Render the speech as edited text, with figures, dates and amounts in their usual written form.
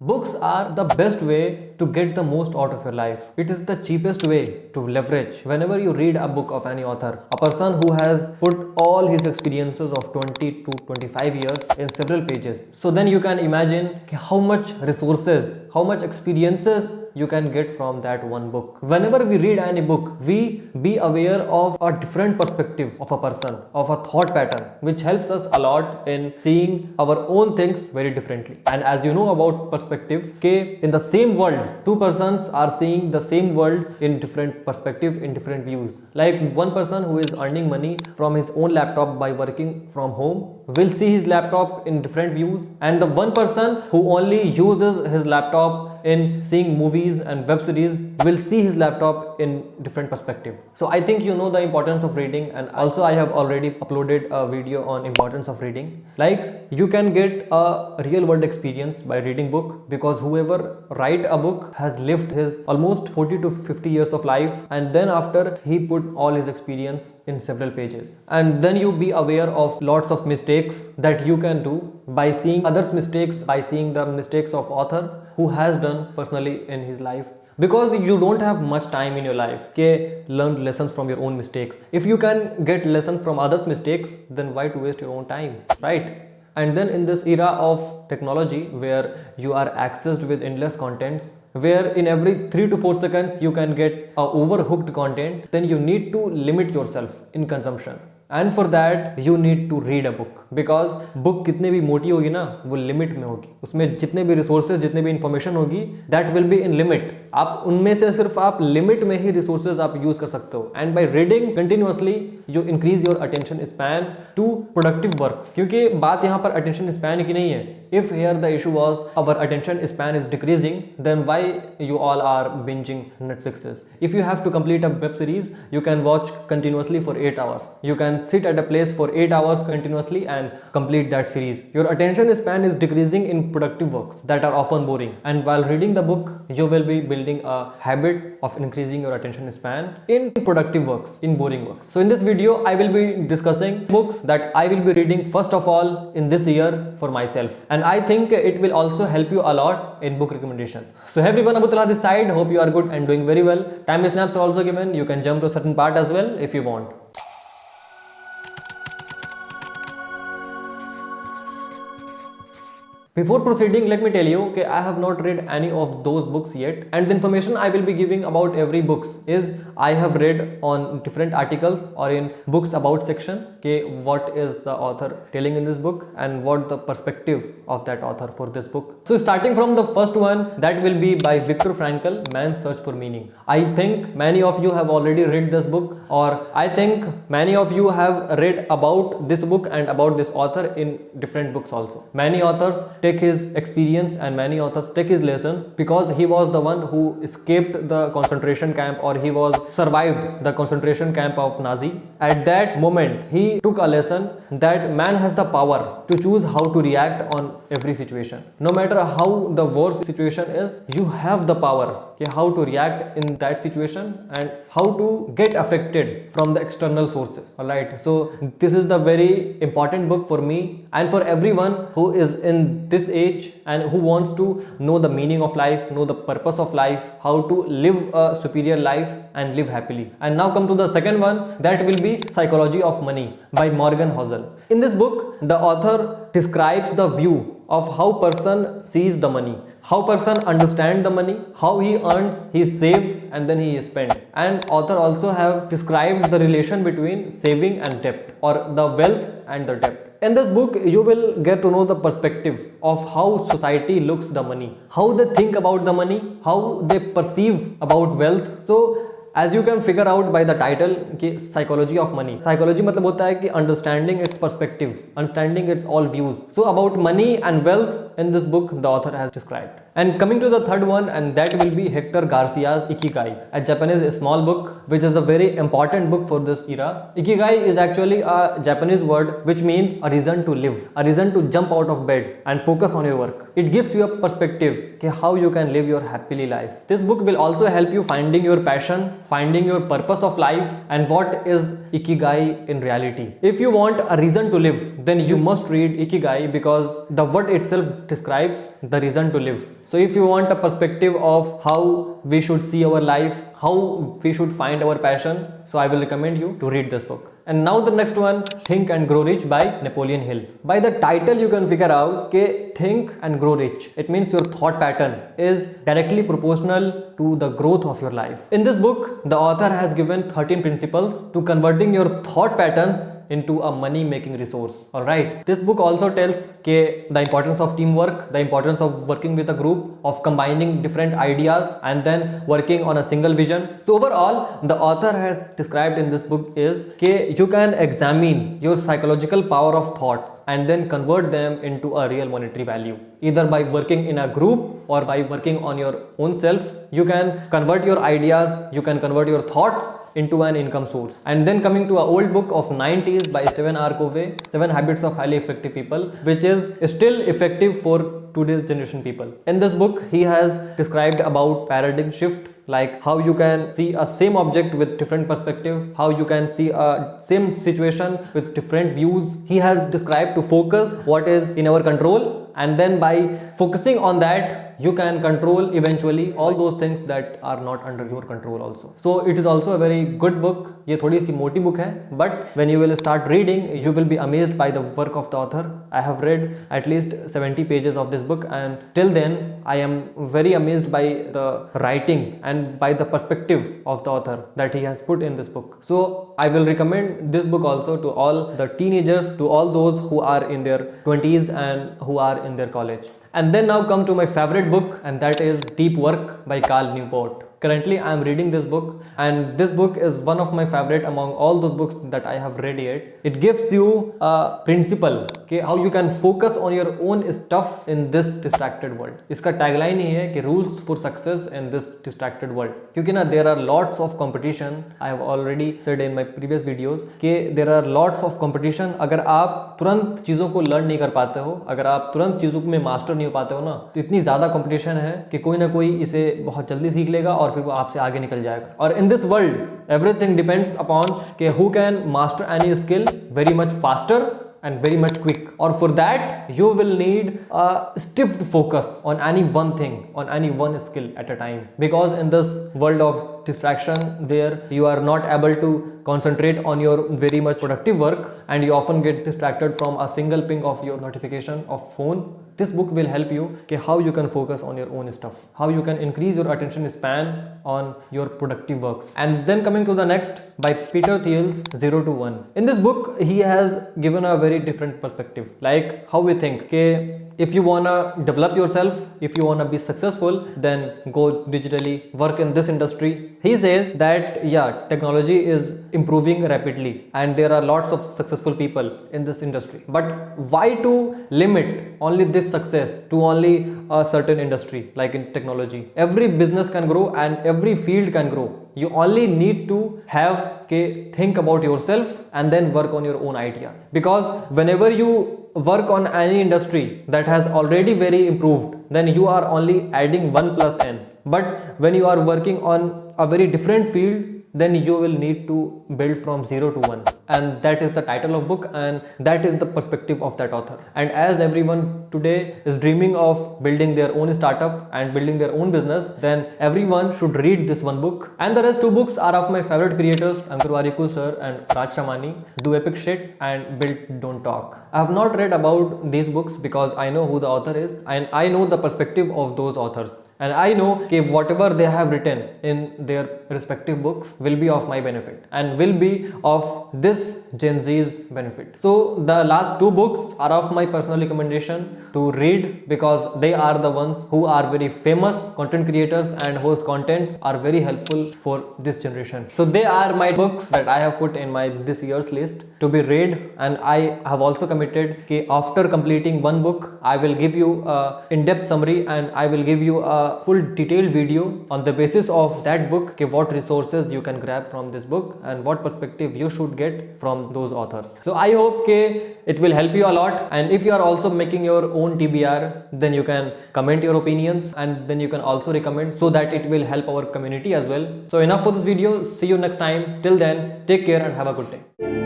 Books are the best way to get the most out of your life. It is the cheapest way to leverage. Whenever you read a book of any author, a person who has put all his experiences of 20 to 25 years in several pages, so then you can imagine how much resources, how much experiences you can get from that one book. Whenever we read any book, we be aware of a different perspective of a person, of a thought pattern, which helps us a lot in seeing our own things very differently. And as you know about perspective, in the same world, two persons are seeing the same world in different perspective, in different views. Like one person who is earning money from his own laptop by working from home will see his laptop in different views, and the one person who only uses his laptop in seeing movies and web series will see his laptop in different perspective. So I think you know the importance of reading, and also I have already uploaded a video on importance of reading. Like you can get a real world experience by reading book, because whoever write a book has lived his almost 40 to 50 years of life, and then after he put all his experience in several pages, and then you be aware of lots of mistakes that you can do by seeing others mistakes, by seeing the mistakes of author who has done personally in his life. Because you don't have much time in your life to learn lessons from your own mistakes. If you can get lessons from others mistakes, then why to waste your own time, right? And then in this era of technology where you are accessed with endless contents, where in every 3 to 4 seconds you can get overhooked content, then you need to limit yourself in consumption. And for that you need to read a book, because book कितने भी मोटी होगी ना, वो limit में होगी. उसमें जितने भी रिसोर्सेज, जितने भी इंफॉर्मेशन होगी, that will be in limit. आप उनमें से सिर्फ आप लिमिट में ही रिसोर्सेज आप यूज कर सकते हो. And by reading continuously you increase your attention span to productive work. क्योंकि बात यहाँ पर अटेंशन स्पैन की नहीं है. If here the issue was our attention span is decreasing, then why you all are binging Netflixes? If you have to complete a web series, you can watch continuously for 8 hours. You can sit at a place for 8 hours continuously and complete that series. Your attention span is decreasing in productive works that are often boring. And while reading the book, you will be building a habit of increasing your attention span in productive works, in boring works. So in this video, I will be discussing books that I will be reading first of all in this year for myself. And I think it will also help you a lot in book recommendation. So hey everyone, Abdul this side. Hope you are good and doing very well. Time snaps are also given. You can jump to a certain part as well if you want. Before proceeding, let me tell you that I have not read any of those books yet, and the information I will be giving about every books is I have read on different articles or in books about section. Okay, what is the author telling in this book and what the perspective of that author for this book. So starting from the first one, that will be by Viktor Frankl, Man's Search for Meaning. I think many of you have already read this book, or I think many of you have read about this book and about this author in different books also. Many authors take his experience and many authors take his lessons, because he was the one who escaped the concentration camp, or he was survived the concentration camp of Nazi. At that moment he took a lesson that man has the power to choose how to react on every situation. No matter how the worst situation is, you have the power how to react in that situation and how to get affected from the external sources. Alright, so this is the very important book for me and for everyone who is in this age and who wants to know the meaning of life, know the purpose of life, how to live a superior life and live happily. And now come to the second one, that will be Psychology of Money by Morgan Housel. In this book, the author describes the view of how person sees the money, how person understand the money, how he earns, he saves and then he spends. And author also have described the relation between saving and debt, or the wealth and the debt. In this book, you will get to know the perspective of how society looks the money, how they think about the money, how they perceive about wealth. So as you can figure out by the title कि psychology of money. Psychology मतलब होता है कि understanding its perspective, understanding its all views. So about money and wealth in this book the author has described. And coming to the third one, and that will be Hector Garcia's Ikigai, a Japanese small book which is a very important book for this era. Ikigai is actually a Japanese word which means a reason to live, a reason to jump out of bed and focus on your work. It gives you a perspective how you can live your happily life. This book will also help you finding your passion, finding your purpose of life and what is Ikigai in reality. If you want a reason to live, then you must read Ikigai, because the word itself describes the reason to live. So if you want a perspective of how we should see our life, how we should find our passion, so I will recommend you to read this book. And now the next one, Think and Grow Rich by Napoleon Hill. By the title you can figure out that think and grow rich. It means your thought pattern is directly proportional to the growth of your life. In this book, the author has given 13 principles to converting your thought patterns into a money making resource. Alright, this book also tells the importance of teamwork, the importance of working with a group, of combining different ideas and then working on a single vision. So overall, the author has described in this book is that you can examine your psychological power of thoughts and then convert them into a real monetary value, either by working in a group or by working on your own self. You can convert your ideas, you can convert your thoughts into an income source. And then coming to an old book of 90s by Stephen R. Covey, 7 Habits of Highly Effective People, which is still effective for today's generation people. In this book, he has described about paradigm shift, like how you can see a same object with different perspective, how you can see a same situation with different views. He has described to focus what is in our control, and then by focusing on that, you can control eventually all those things that are not under your control also. So it is also a very good book. ये थोड़ी सी मोटी book है, but when you will start reading, you will be amazed by the work of the author. I have read at least 70 pages of this book, and till then I am very amazed by the writing and by the perspective of the author that he has put in this book. So I will recommend this book also to all the teenagers, to all those who are in their 20s and who are in their college. And then now come to my favorite book, and that is Deep Work by Cal Newport. Currently I am reading this book, and this book is one of my favorite among all those books that I have read yet. It gives you a principle how you can focus on your own stuff in this distracted world. इसका tagline ही है कि rules for success in this distracted world. क्योंकि ना there are lots of competition. I have already said in my previous videos कि there are lots of competition. अगर आप तुरंत चीज़ों को learn नहीं कर पाते हो, अगर आप तुरंत चीज़ों में master नहीं हो पाते हो ना, तो इतनी ज़्यादा competition है कि कोई ना कोई इसे बहुत जल्दी सीख लेगा और फिर वो आपसे आगे निकल जाएगा. और in this world everything depends upon कि who can master any skill very much faster and very much quick. Or for that you will need a stiff focus on any one thing, on any one skill at a time, because in this world of distraction where you are not able to concentrate on your very much productive work and you often get distracted from a single ping of your notification of phone, this book will help you how you can focus on your own stuff, how you can increase your attention span on your productive works. And then coming to the next, by Peter Thiel's 0 to 1. In this book he has given a very different perspective, like how we think if you wanna develop yourself, if you wanna be successful, then go digitally, work in this industry. He says that yeah, technology is improving rapidly and there are lots of successful people in this industry, but why to limit only this success to only a certain industry like in technology? Every business can grow and every field can grow. You only need to have think about yourself and then work on your own idea, because whenever you work on any industry that has already very improved, then you are only adding 1 plus n. But when you are working on a very different field, then you will need to build from 0 to 1, and that is the title of book, and that is the perspective of that author. And as everyone today is dreaming of building their own startup and building their own business, then everyone should read this one book. And the rest 2 books are of my favorite creators, Ankur Warikoo sir and Raj Shamani, Do Epic Shit and Build Don't Talk. I have not read about these books because I know who the author is and I know the perspective of those authors. And I know whatever they have written in their respective books will be of my benefit and will be of this Gen Z's benefit. So the last 2 books are of my personal recommendation to read, because they are the ones who are very famous content creators and whose contents are very helpful for this generation. So they are my books that I have put in my this year's list to be read, and I have also committed after completing one book I will give you a in-depth summary and I will give you a full detailed video on the basis of that book, what resources you can grab from this book and what perspective you should get from those authors. So I hope it will help you a lot, and if you are also making your own TBR, then you can comment your opinions and then you can also recommend, so that it will help our community as well. So enough for this video. See you next time. Till then, take care and have a good day.